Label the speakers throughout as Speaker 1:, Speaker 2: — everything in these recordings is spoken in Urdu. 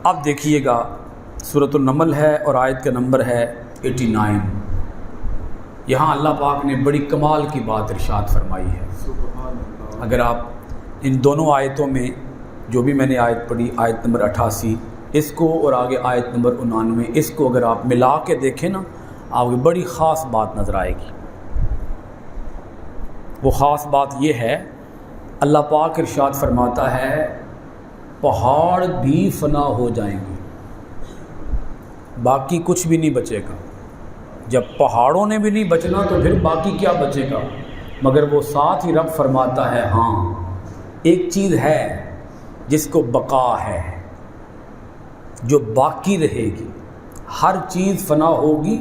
Speaker 1: اب دیکھیے گا سورۃ النمل ہے اور آیت کا نمبر ہے 89۔ یہاں اللہ پاک نے بڑی کمال کی بات ارشاد فرمائی ہے۔ اگر آپ ان دونوں آیتوں میں جو بھی میں نے آیت پڑھی، آیت نمبر 88 اس کو اور آگے آیت نمبر 99 اس کو اگر آپ ملا کے دیکھیں نا، آپ کو بڑی خاص بات نظر آئے گی۔ وہ خاص بات یہ ہے، اللہ پاک ارشاد فرماتا ہے پہاڑ بھی فنا ہو جائیں گے، باقی کچھ بھی نہیں بچے گا۔ جب پہاڑوں نے بھی نہیں بچنا تو پھر باقی کیا بچے گا؟ مگر وہ ساتھ ہی رب فرماتا ہے ہاں ایک چیز ہے جس کو بقا ہے، جو باقی رہے گی۔ ہر چیز فنا ہوگی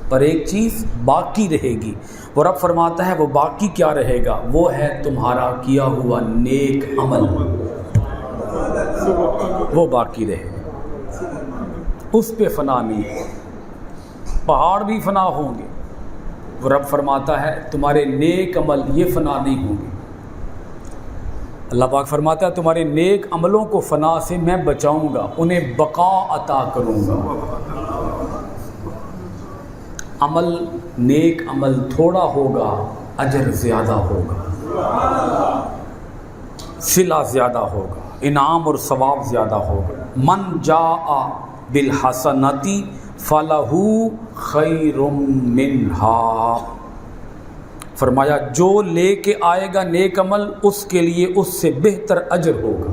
Speaker 1: پر ایک چیز باقی رہے گی۔ وہ رب فرماتا ہے وہ باقی کیا رہے گا؟ وہ ہے تمہارا کیا ہوا نیک عمل، وہ باقی رہے گا، اس پہ فنا نہیں ہے۔ پہاڑ بھی فنا ہوں گے، وہ رب فرماتا ہے تمہارے نیک عمل یہ فنا نہیں ہوں گے۔ اللہ پاک فرماتا ہے تمہارے نیک عملوں کو فنا سے میں بچاؤں گا، انہیں بقا عطا کروں گا۔ عمل نیک عمل تھوڑا ہوگا، اجر زیادہ ہوگا، صلہ زیادہ ہوگا، انعام اور ثواب زیادہ ہوگا۔ من جاء بالحسنۃ فلہ خیر منہا، فرمایا جو لے کے آئے گا نیک عمل اس کے لیے اس سے بہتر اجر ہوگا،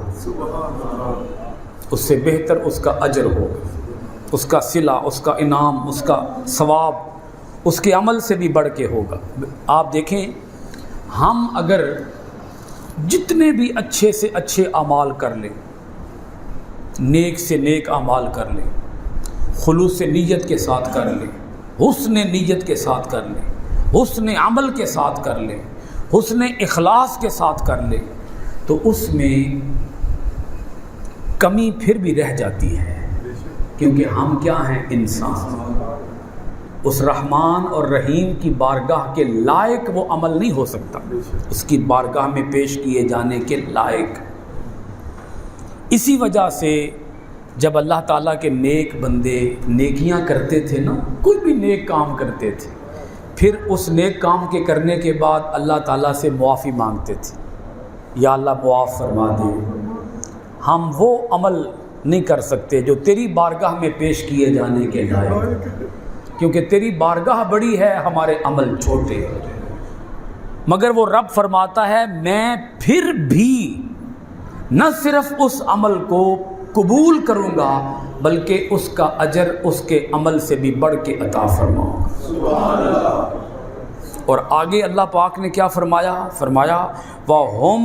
Speaker 1: اس سے بہتر اس کا اجر ہوگا، اس کا صلہ، اس کا انعام، اس کا ثواب اس کے عمل سے بھی بڑھ کے ہوگا۔ آپ دیکھیں ہم اگر جتنے بھی اچھے سے اچھے اعمال کر لیں، نیک سے نیک اعمال کر لیں، خلوص نیت کے ساتھ کر لیں، حسن نیت کے ساتھ کر لیں، حسن عمل کے ساتھ کر لیں، حسن اخلاص کے ساتھ کر لیں، تو اس میں کمی پھر بھی رہ جاتی ہے، کیونکہ ہم کیا ہیں؟ انسان۔ اس رحمان اور رحیم کی بارگاہ کے لائق وہ عمل نہیں ہو سکتا، اس کی بارگاہ میں پیش کیے جانے کے لائق۔ اسی وجہ سے جب اللہ تعالیٰ کے نیک بندے نیکیاں کرتے تھے نا، کوئی بھی نیک کام کرتے تھے، پھر اس نیک کام کے کرنے کے بعد اللہ تعالیٰ سے معافی مانگتے تھے، یا اللہ معاف فرما دے، ہم وہ عمل نہیں کر سکتے جو تیری بارگاہ میں پیش کیے جانے کے لائق، کیونکہ تیری بارگاہ بڑی ہے، ہمارے عمل چھوٹے۔ مگر وہ رب فرماتا ہے میں پھر بھی نہ صرف اس عمل کو قبول کروں گا بلکہ اس کا اجر اس کے عمل سے بھی بڑھ کے عطا فرماؤں گا۔ اور آگے اللہ پاک نے کیا فرمایا؟ فرمایا وَهُمْ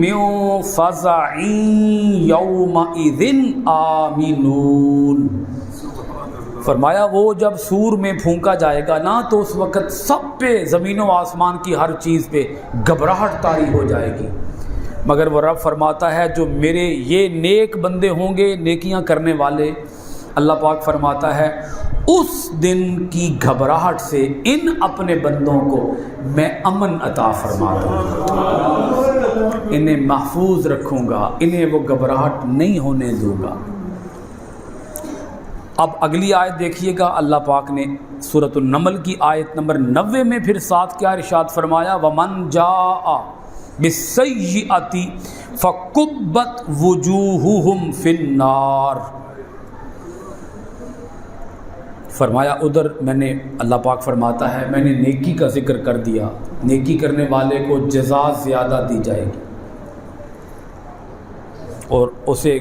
Speaker 1: مِنْ فَزَعٍ يَوْمَئِذٍ آمِنُونَ، فرمایا وہ جب سور میں پھونکا جائے گا نا تو اس وقت سب پہ، زمین و آسمان کی ہر چیز پہ گھبراہٹ طاری ہو جائے گی۔ مگر وہ رب فرماتا ہے جو میرے یہ نیک بندے ہوں گے، نیکیاں کرنے والے، اللہ پاک فرماتا ہے اس دن کی گھبراہٹ سے ان اپنے بندوں کو میں امن عطا فرماتا ہوں، انہیں محفوظ رکھوں گا، انہیں وہ گھبراہٹ نہیں ہونے دوں گا۔ اب اگلی آیت دیکھیے گا، اللہ پاک نے سورۃ النمل کی آیت نمبر 90 میں پھر ساتھ کیا ارشاد فرمایا؟ وَمَنْ جَاءَ بِالسَّيِّئَةِ فَكُبَّتْ وُجُوهُهُمْ فِي النَّارِ، فرمایا ادھر میں نے، اللہ پاک فرماتا ہے میں نے نیکی کا ذکر کر دیا، نیکی کرنے والے کو جزا زیادہ دی جائے گی اور اسے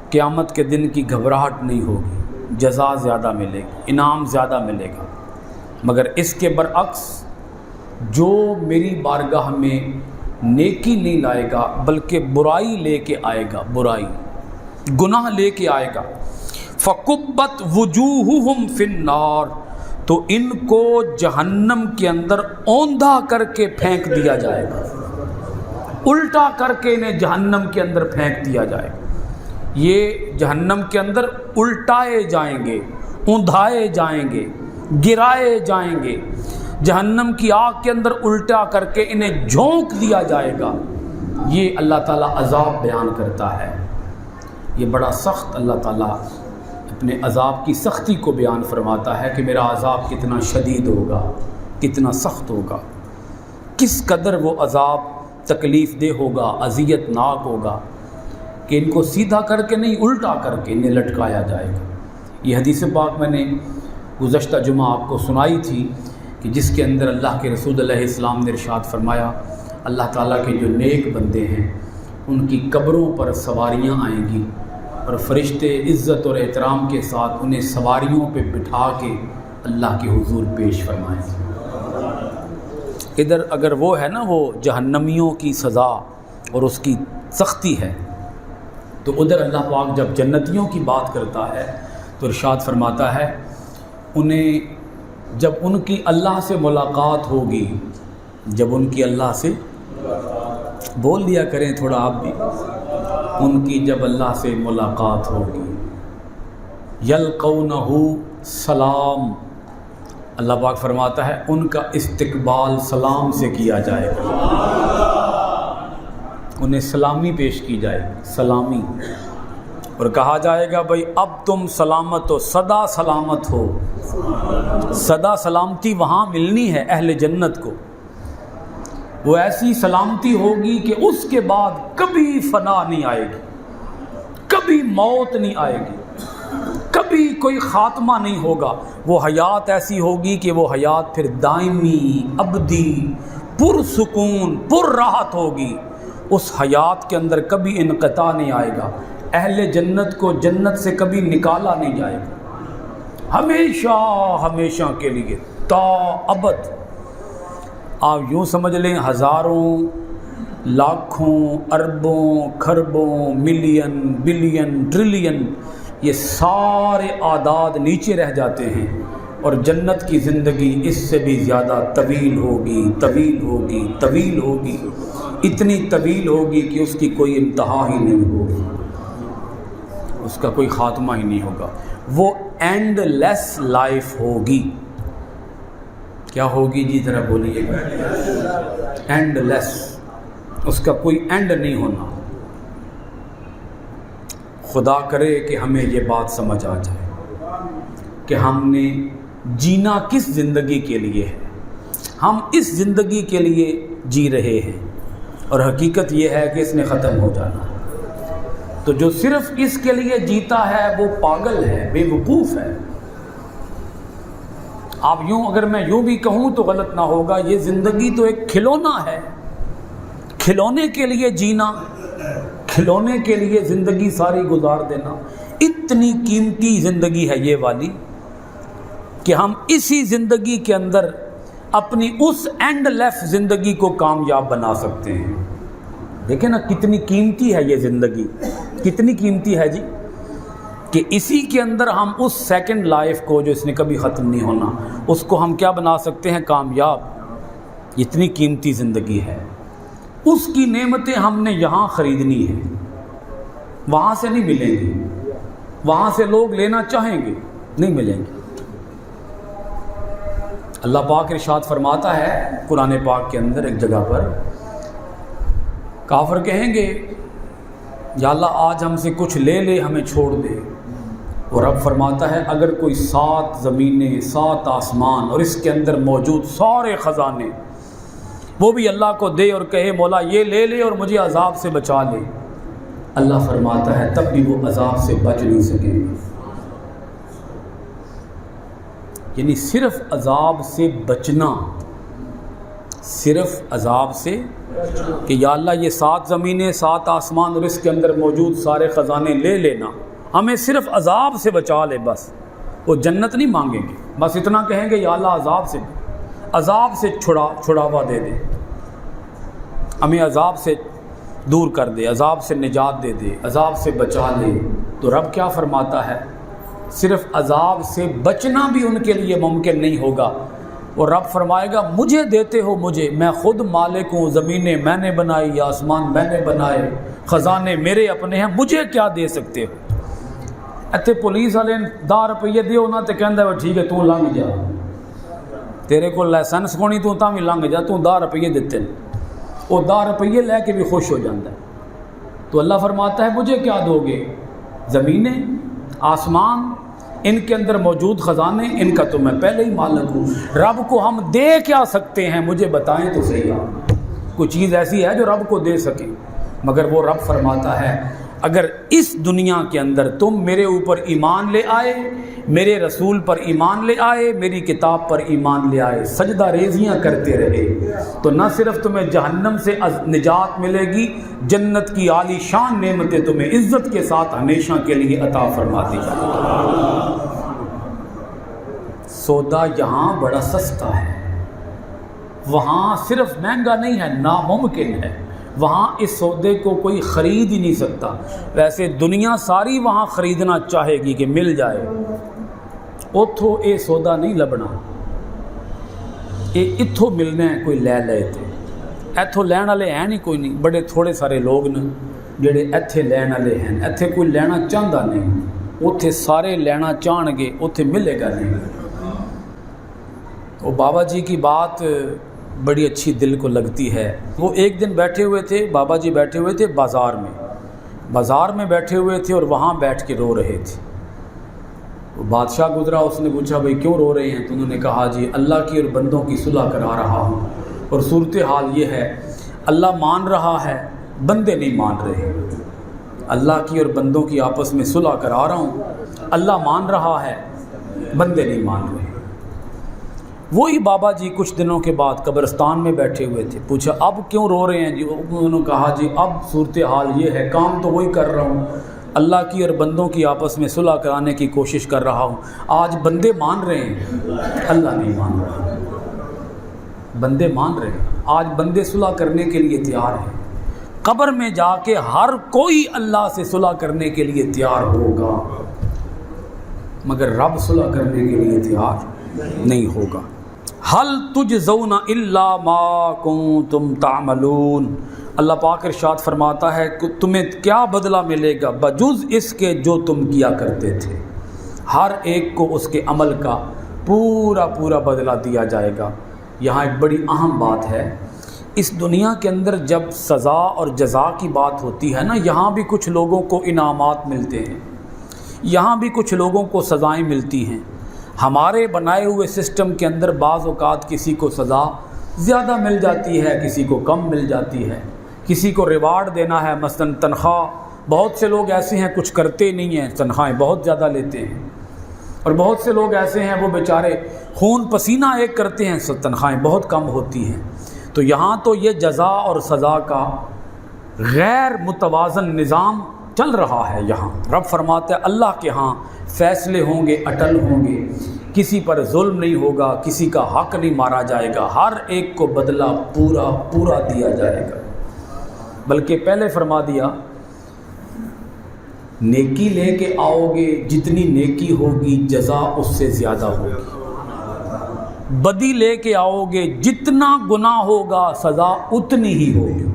Speaker 1: قیامت کے دن کی گھبراہٹ نہیں ہوگی، جزا زیادہ ملے گی، انعام زیادہ ملے گا۔ مگر اس کے برعکس جو میری بارگاہ میں نیکی نہیں لائے گا بلکہ برائی لے کے آئے گا، برائی گناہ لے کے آئے گا، فَقُبَّتْ وُجُوهُهُمْ فِي النَّارِ، تو ان کو جہنم کے اندر اوندھا کر کے پھینک دیا جائے گا، الٹا کر کے انہیں جہنم کے اندر پھینک دیا جائے گا۔ یہ جہنم کے اندر الٹائے جائیں گے، اوندھائے جائیں گے، گرائے جائیں گے، جہنم کی آگ کے اندر الٹا کر کے انہیں جھونک دیا جائے گا۔ یہ اللہ تعالیٰ عذاب بیان کرتا ہے۔ یہ بڑا سخت اللہ تعالیٰ اپنے عذاب کی سختی کو بیان فرماتا ہے کہ میرا عذاب کتنا شدید ہوگا، کتنا سخت ہوگا، کس قدر وہ عذاب تکلیف دہ ہوگا، اذیت ناک ہوگا کہ ان کو سیدھا کر کے نہیں، الٹا کر کے انہیں لٹکایا جائے گا۔ یہ حدیث پاک میں نے گزشتہ جمعہ آپ کو سنائی تھی کہ جس کے اندر اللہ کے رسول علیہ السلام نے ارشاد فرمایا اللہ تعالیٰ کے جو نیک بندے ہیں ان کی قبروں پر سواریاں آئیں گی اور فرشتے عزت اور احترام کے ساتھ انہیں سواریوں پہ بٹھا کے اللہ کے حضور پیش فرمائیں گے۔ ادھر اگر وہ ہے نا وہ جہنمیوں کی سزا اور اس کی سختی ہے، تو ادھر اللہ پاک جب جنتیوں کی بات کرتا ہے تو ارشاد فرماتا ہے انہیں جب ان کی اللہ سے ملاقات ہوگی، جب ان کی اللہ سے بول دیا کریں تھوڑا آپ بھی، ان کی جب اللہ سے ملاقات ہوگی، یلقونہ سلام، اللہ پاک فرماتا ہے ان کا استقبال سلام سے کیا جائے گا، انہیں سلامی پیش کی جائے گی، سلامی، اور کہا جائے گا بھائی اب تم سلامت ہو، سدا سلامت ہو۔ سدا سلامتی وہاں ملنی ہے اہل جنت کو، وہ ایسی سلامتی ہوگی کہ اس کے بعد کبھی فنا نہیں آئے گی، کبھی موت نہیں آئے گی، کبھی کوئی خاتمہ نہیں ہوگا۔ وہ حیات ایسی ہوگی کہ وہ حیات پھر دائمی، ابدی، پرسکون، پر راحت ہوگی، اس حیات کے اندر کبھی انقطاع نہیں آئے گا۔ اہل جنت کو جنت سے کبھی نکالا نہیں جائے گا، ہمیشہ ہمیشہ کے لیے تا ابد۔ آپ یوں سمجھ لیں ہزاروں، لاکھوں، اربوں، کھربوں، ملین، بلین، ٹریلین، یہ سارے اعداد نیچے رہ جاتے ہیں، اور جنت کی زندگی اس سے بھی زیادہ طویل ہوگی، طویل ہوگی، طویل ہوگی، اتنی طویل ہوگی کہ اس کی کوئی انتہا ہی نہیں ہوگی، اس کا کوئی خاتمہ ہی نہیں ہوگا۔ وہ اینڈ لیس لائف ہوگی۔ کیا ہوگی جی ذرا بولیے گا؟ اینڈ لیس، اس کا کوئی اینڈ نہیں ہونا۔ خدا کرے کہ ہمیں یہ بات سمجھ آ جائے کہ ہم نے جینا کس زندگی کے لیے ہے، ہم اس زندگی کے لیے جی رہے ہیں، اور حقیقت یہ ہے کہ اس نے ختم ہو جانا۔ تو جو صرف اس کے لیے جیتا ہے وہ پاگل ہے، بے وقوف ہے۔ آپ یوں، اگر میں یوں بھی کہوں تو غلط نہ ہوگا، یہ زندگی تو ایک کھلونا ہے، کھلونے کے لیے جینا، کھلونے کے لیے زندگی ساری گزار دینا۔ اتنی قیمتی زندگی ہے یہ والی کہ ہم اسی زندگی کے اندر اپنی اس اینڈ لیس زندگی کو کامیاب بنا سکتے ہیں۔ دیکھیں نا کتنی قیمتی ہے یہ زندگی، کتنی قیمتی ہے جی، کہ اسی کے اندر ہم اس سیکنڈ لائف کو جو اس نے کبھی ختم نہیں ہونا، اس کو ہم کیا بنا سکتے ہیں؟ کامیاب۔ اتنی قیمتی زندگی ہے، اس کی نعمتیں ہم نے یہاں خریدنی ہے، وہاں سے نہیں ملیں گی، وہاں سے لوگ لینا چاہیں گے نہیں ملیں گے۔ اللہ پاک ارشاد فرماتا ہے قرآن پاک کے اندر ایک جگہ پر، کافر کہیں گے یا اللہ آج ہم سے کچھ لے لے، ہمیں چھوڑ دے، اور رب فرماتا ہے اگر کوئی 7 زمینیں، 7 آسمان اور اس کے اندر موجود سارے خزانے وہ بھی اللہ کو دے اور کہے مولا یہ لے لے اور مجھے عذاب سے بچا لے، اللہ فرماتا ہے تب بھی وہ عذاب سے بچ نہیں سکیں گے۔ یعنی صرف عذاب سے بچنا، صرف عذاب سے کہ یا اللہ یہ 7 زمینیں، 7 آسمان اور اس کے اندر موجود سارے خزانے لے لینا، ہمیں صرف عذاب سے بچا لے، بس وہ جنت نہیں مانگیں گے، بس اتنا کہیں گے یا اللہ عذاب سے چھڑاوا دے دے، ہمیں عذاب سے دور کر دے، عذاب سے نجات دے دے، عذاب سے بچا لے۔ تو رب کیا فرماتا ہے؟ صرف عذاب سے بچنا بھی ان کے لیے ممکن نہیں ہوگا، اور رب فرمائے گا مجھے دیتے ہو، مجھے، میں خود مالک ہوں، زمینیں میں نے بنائی، آسمان میں نے بنائے، خزانے میرے اپنے ہیں، مجھے کیا دے سکتے ہو؟ اتنے پولیس والے 10 روپیے دیو نہ تو کہندا ہے ٹھیک ہے تو لنਘ جا، تیرے کو لائسنس کونی تو تاں بھی لنਘ جا، تو 10 روپیے دیتے ہیں، وہ 10 روپیے لے کے بھی خوش ہو جاتا ہے۔ تو اللہ فرماتا ہے مجھے کیا دو گے؟ زمینیں آسمان ان کے اندر موجود خزانے ان کا تو میں پہلے ہی مالک ہوں. رب کو ہم دے کیا سکتے ہیں مجھے بتائیں تو صحیح آپ. کوئی چیز ایسی ہے جو رب کو دے سکے؟ مگر وہ رب فرماتا ہے اگر اس دنیا کے اندر تم میرے اوپر ایمان لے آئے، میرے رسول پر ایمان لے آئے، میری کتاب پر ایمان لے آئے، سجدہ ریزیاں کرتے رہے، تو نہ صرف تمہیں جہنم سے نجات ملے گی، جنت کی عالی شان نعمتیں تمہیں عزت کے ساتھ ہمیشہ کے لیے عطا فرما دی جائیں گی. سودا یہاں بڑا سستا ہے، وہاں صرف مہنگا نہیں ہے، ناممکن ہے. وہاں اس سودے کو کوئی خرید ہی نہیں سکتا. ویسے دنیا ساری وہاں خریدنا چاہے گی کہ مل جائے، اتھو اے سودا نہیں لبنا. اے اتھو ملنا ہے کوئی لے لے تے ایتھو لین والے ہیں نہیں کوئی نہیں. بڑے تھوڑے سارے لوگ نے جڑے ایتھے لین والے ہیں. ایتھے کوئی لینا چاہتا نہیں، اتھے سارے لینا چاہن گے، اتھے ملے گا نہیں. وہ بابا جی کی بات بڑی اچھی دل کو لگتی ہے. وہ ایک دن بیٹھے ہوئے تھے، بابا جی بیٹھے ہوئے تھے بازار میں بیٹھے ہوئے تھے اور وہاں بیٹھ کے رو رہے تھے. وہ بادشاہ گزرا، اس نے پوچھا بھئی کیوں رو رہے ہیں؟ تو انہوں نے کہا جی اللہ کی اور بندوں کی صلح کرا رہا ہوں، اور صورتحال یہ ہے اللہ مان رہا ہے، بندے نہیں مان رہے. اللہ کی اور بندوں کی آپس میں صلح کرا رہا ہوں، اللہ مان رہا ہے، بندے نہیں مان رہے. وہی بابا جی کچھ دنوں کے بعد قبرستان میں بیٹھے ہوئے تھے. پوچھا اب کیوں رو رہے ہیں جی؟ انہوں نے کہا جی اب صورتحال یہ ہے، کام تو وہی کر رہا ہوں، اللہ کی اور بندوں کی آپس میں صلح کرانے کی کوشش کر رہا ہوں. آج بندے مان رہے ہیں، اللہ نہیں مان رہا. بندے مان رہے ہیں، آج بندے صلح کرنے کے لیے تیار ہیں. قبر میں جا کے ہر کوئی اللہ سے صلح کرنے کے لیے تیار ہوگا، مگر رب صلح کرنے کے لیے تیار نہیں ہوگا. حل تجزون الا ما کنتم تعملون. اللہ پاک ارشاد فرماتا ہے کہ تمہیں کیا بدلہ ملے گا بجز اس کے جو تم کیا کرتے تھے. ہر ایک کو اس کے عمل کا پورا بدلہ دیا جائے گا. یہاں ایک بڑی اہم بات ہے، اس دنیا کے اندر جب سزا اور جزا کی بات ہوتی ہے نا، یہاں بھی کچھ لوگوں کو انعامات ملتے ہیں، یہاں بھی کچھ لوگوں کو سزائیں ملتی ہیں. ہمارے بنائے ہوئے سسٹم کے اندر بعض اوقات کسی کو سزا زیادہ مل جاتی ہے، کسی کو کم مل جاتی ہے. کسی کو ریوارڈ دینا ہے، مثلا تنخواہ، بہت سے لوگ ایسے ہیں کچھ کرتے نہیں ہیں، تنخواہیں بہت زیادہ لیتے ہیں. اور بہت سے لوگ ایسے ہیں وہ بیچارے خون پسینہ ایک کرتے ہیں، تنخواہیں بہت کم ہوتی ہیں. تو یہاں تو یہ جزا اور سزا کا غیر متوازن نظام چل رہا ہے. یہاں رب فرماتا ہے اللہ کے ہاں فیصلے ہوں گے، اٹل ہوں گے، کسی پر ظلم نہیں ہوگا، کسی کا حق نہیں مارا جائے گا، ہر ایک کو بدلہ پورا دیا جائے گا. بلکہ پہلے فرما دیا نیکی لے کے آؤ گے، جتنی نیکی ہوگی جزا اس سے زیادہ ہوگی. بدی لے کے آؤ گے، جتنا گناہ ہوگا سزا اتنی ہی ہوگی.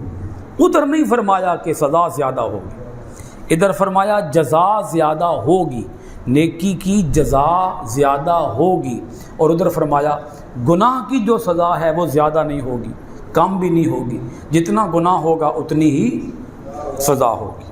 Speaker 1: ادھر نہیں فرمایا کہ سزا زیادہ ہوگی، ادھر فرمایا جزا زیادہ ہوگی، نیکی کی جزا زیادہ ہوگی. اور ادھر فرمایا گناہ کی جو سزا ہے وہ زیادہ نہیں ہوگی، کم بھی نہیں ہوگی، جتنا گناہ ہوگا اتنی ہی سزا ہوگی.